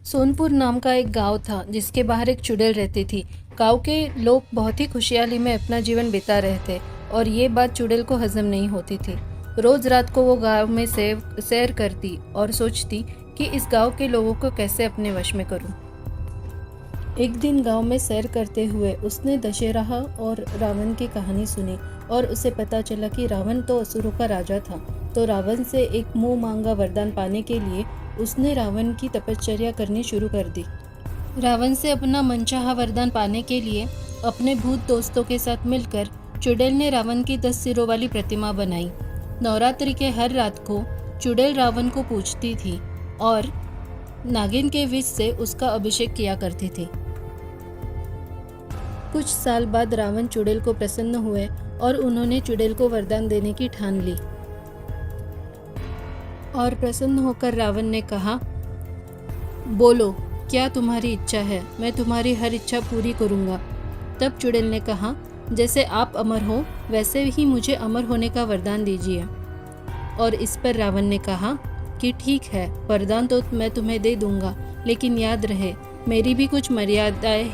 सोनपुर नाम का एक गांव था जिसके बाहर एक चुड़ैल रहती थी। गांव के लोग बहुत ही खुशहाली में अपना जीवन बिता रहे थे और ये बात चुड़ैल को हजम नहीं होती थी। रोज रात को वो गांव में सैर करती और सोचती कि इस गांव के लोगों को कैसे अपने वश में करूं। एक दिन गांव में सैर करते हुए उसने दशहरा और रावण की कहानी सुनी और उसे पता चला कि रावण तो असुरों का राजा था। तो रावण से एक मुंह मांगा वरदान पाने के लिए उसने रावण की तपश्चर्या करनी शुरू कर दी। रावण से अपना मनचाहा वरदान पाने के लिए अपने भूत दोस्तों के साथ मिलकर चुड़ैल ने रावण की 10 सिरों वाली प्रतिमा बनाई। नवरात्रि के हर रात को चुड़ैल रावण को पूजती थी और नागिन के विष से उसका अभिषेक किया करती थी। कुछ साल बाद रावण चुड़ैल को प्रसन्न हुए और उन्होंने चुड़ैल को वरदान देने की ठान ली। और प्रसन्न होकर रावण ने कहा, बोलो क्या तुम्हारी इच्छा है, मैं तुम्हारी हर इच्छा पूरी करूंगा। तब चुड़ैल ने कहा, जैसे आप अमर हो वैसे ही मुझे अमर होने का वरदान दीजिए। और इस पर रावण ने कहा कि ठीक है, वरदान तो मैं तुम्हें दे दूंगा, लेकिन याद रहे मेरी भी कुछ मर्यादाएं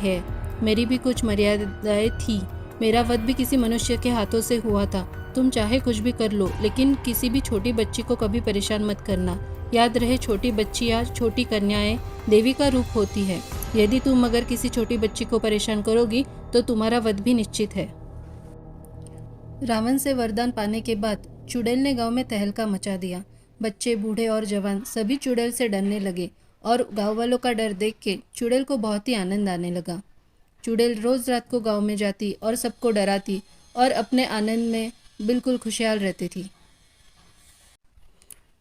थी। मेरा वध भी किसी मनुष्य के हाथों से हुआ था। तुम चाहे कुछ भी कर लो, लेकिन किसी भी छोटी बच्ची को कभी परेशान मत करना। याद रहे छोटी बच्ची या छोटी कन्याएं देवी का रूप होती है। यदि तुम अगर किसी छोटी बच्ची को परेशान करोगी तो तुम्हारा वध भी निश्चित है। रावण से वरदान पाने के बाद चुड़ैल ने गांव में तहलका मचा दिया। बच्चे, बूढ़े और जवान सभी चुड़ैल से डरने लगे और गांव वालों का डर देख के चुड़ैल को बहुत ही आनंद आने लगा। चुड़ैल रोज रात को गांव में जाती और सबको डराती और अपने आनंद में बिल्कुल खुशहाल रहती थी।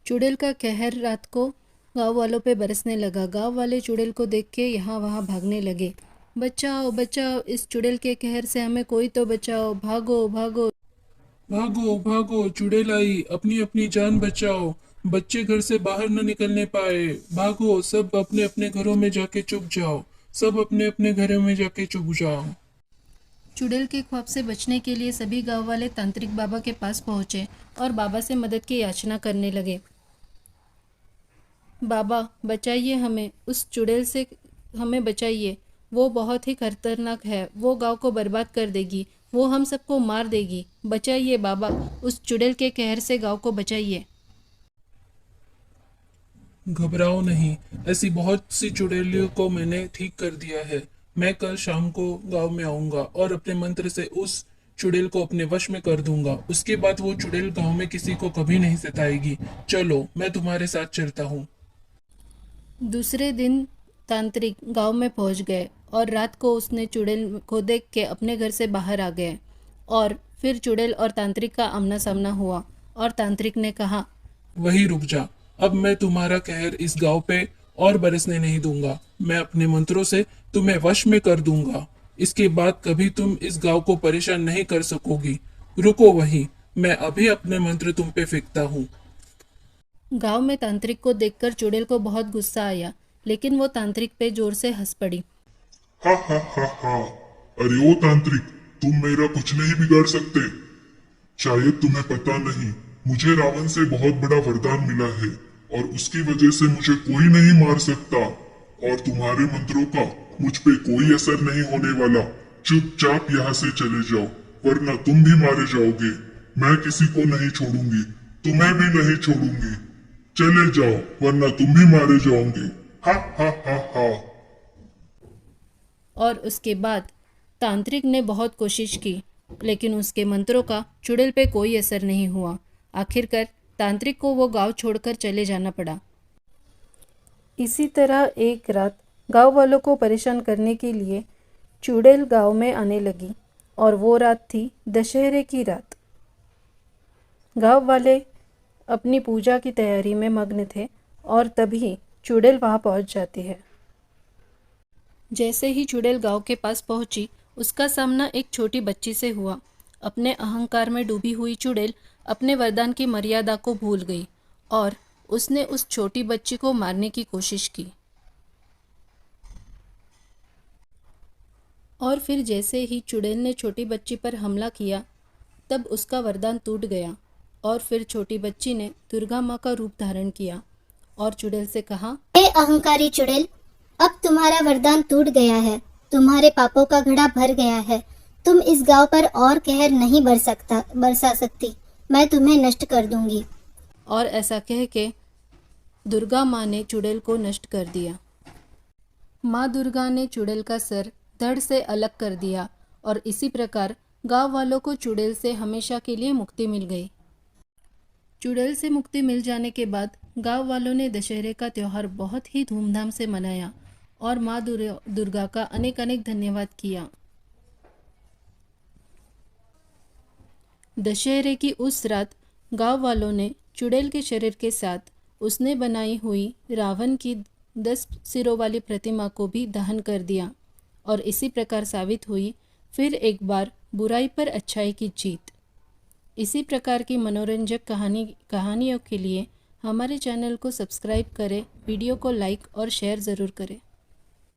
चुड़ैल का कहर रात को गांव वालों पे बरसने लगा। गांव वाले चुड़ैल को देख के यहाँ वहाँ भागने लगे। बचाओ बचाओ, इस चुड़ैल के कहर से हमें कोई तो बचाओ, भागो भागो। भागो भागो, चुड़ैल आई, अपनी अपनी जान बचाओ। बच्चे घर से बाहर न निकलने पाए। भागो, सब अपने अपने घरों में जाके छुप जाओ। सब अपने अपने घरों में जाके छुप जाओ। चुड़ैल के खौफ से बचने के लिए सभी गांव वाले तांत्रिक बाबा के पास पहुंचे और बाबा से मदद की याचना करने लगे। बाबा बचाइए हमें, उस चुड़ैल से हमें बचाइए। वो बहुत ही खतरनाक है, वो गांव को बर्बाद कर देगी, वो हम सबको मार देगी। बचाइए बाबा, उस चुड़ैल के कहर से गांव को बचाइए। घबराओ नहीं, ऐसी बहुत सी चुड़ैलियों को मैंने ठीक कर दिया है। मैं कल शाम को गांव में आऊंगा और अपने मंत्र से उस चुड़ैल को अपने वश में कर दूंगा। उसके बाद वो चुड़ैल गांव में किसी को कभी नहीं सताएगी। चलो, मैं तुम्हारे साथ चलता हूँ। दूसरे दिन तांत्रिक गांव में पहुंच गए और रात को उसने चुड़ैल को देख के अपने घर से बाहर आ गए। और फिर चुड़ैल और तांत्रिक का आमना सामना हुआ और तांत्रिक ने कहा, वही रुक जा, अब मैं तुम्हारा कहर इस गांव पे और बरसने नहीं दूंगा। मैं अपने मंत्रों से तुम्हें वश में कर दूंगा। इसके बाद कभी तुम इस गांव को परेशान नहीं कर सकोगी। रुको वहीं, मैं अभी अपने मंत्र तुम पे फेंकता हूँ। गांव में तांत्रिक को देखकर चुड़ैल को बहुत गुस्सा आया, लेकिन वो तांत्रिक पे जोर से हंस पड़ी। हा हा हा हा। अरे ओ तांत्रिक, तुम मेरा कुछ नहीं बिगाड़ सकते। शायद तुम्हें पता नहीं, मुझे रावण से बहुत बड़ा वरदान मिला है और उसकी वजह से मुझे कोई नहीं मार सकता और तुम्हारे मंत्रों का मुझ पे कोई असर नहीं होने वाला। चुपचाप यहाँ से चले जाओ, वरना तुम भी मारे जाओगे। मैं किसी को नहीं छोड़ूंगी, तुम्हें भी नहीं छोड़ूंगी। चले जाओ, वरना तुम भी मारे जाओगे। हा हा हा हा। और उसके बाद तांत्रिक ने बहुत कोशिश की, लेकिन उसके मंत्रों का चुड़ैल पे कोई असर नहीं हुआ। आखिरकार तांत्रिक को वो गांव छोड़कर चले जाना पड़ा। इसी तरह एक रात गांव वालों को परेशान करने के लिए चुड़ैल गांव में आने लगी और वो रात थी दशहरे की रात। गांव वाले अपनी पूजा की तैयारी में मग्न थे और तभी चुड़ैल वहां पहुंच जाती है। जैसे ही चुड़ैल गांव के पास पहुंची, उसका सामना एक छोटी बच्ची से हुआ। अपने अहंकार में डूबी हुई चुड़ैल अपने वरदान की मर्यादा को भूल गई और उसने उस छोटी बच्ची को मारने की कोशिश की। और फिर जैसे ही चुड़ैल ने छोटी बच्ची पर हमला किया, तब उसका वरदान टूट गया और फिर छोटी बच्ची ने दुर्गा माँ का रूप धारण किया और चुड़ैल से कहा, हे अहंकारी चुड़ैल, अब तुम्हारा वरदान टूट गया है, तुम्हारे पापों का घड़ा भर गया है। तुम इस गांव पर और कहर नहीं बरसा सकती। मैं तुम्हें नष्ट कर दूंगी। और ऐसा कह के दुर्गा माँ ने चुड़ैल को नष्ट कर दिया। माँ दुर्गा ने चुड़ैल का सर धड़ से अलग कर दिया और इसी प्रकार गांव वालों को चुड़ैल से हमेशा के लिए मुक्ति मिल गई। चुड़ैल से मुक्ति मिल जाने के बाद गांव वालों ने दशहरे का त्यौहार बहुत ही धूमधाम से मनाया और माँ दुर्गा का अनेक अनेक धन्यवाद किया। दशहरे की उस रात गांव वालों ने चुड़ैल के शरीर के साथ उसने बनाई हुई रावण की 10 सिरों वाली प्रतिमा को भी दहन कर दिया और इसी प्रकार साबित हुई फिर एक बार बुराई पर अच्छाई की जीत। इसी प्रकार की मनोरंजक कहानियों के लिए हमारे चैनल को सब्सक्राइब करें, वीडियो को लाइक और शेयर ज़रूर करें।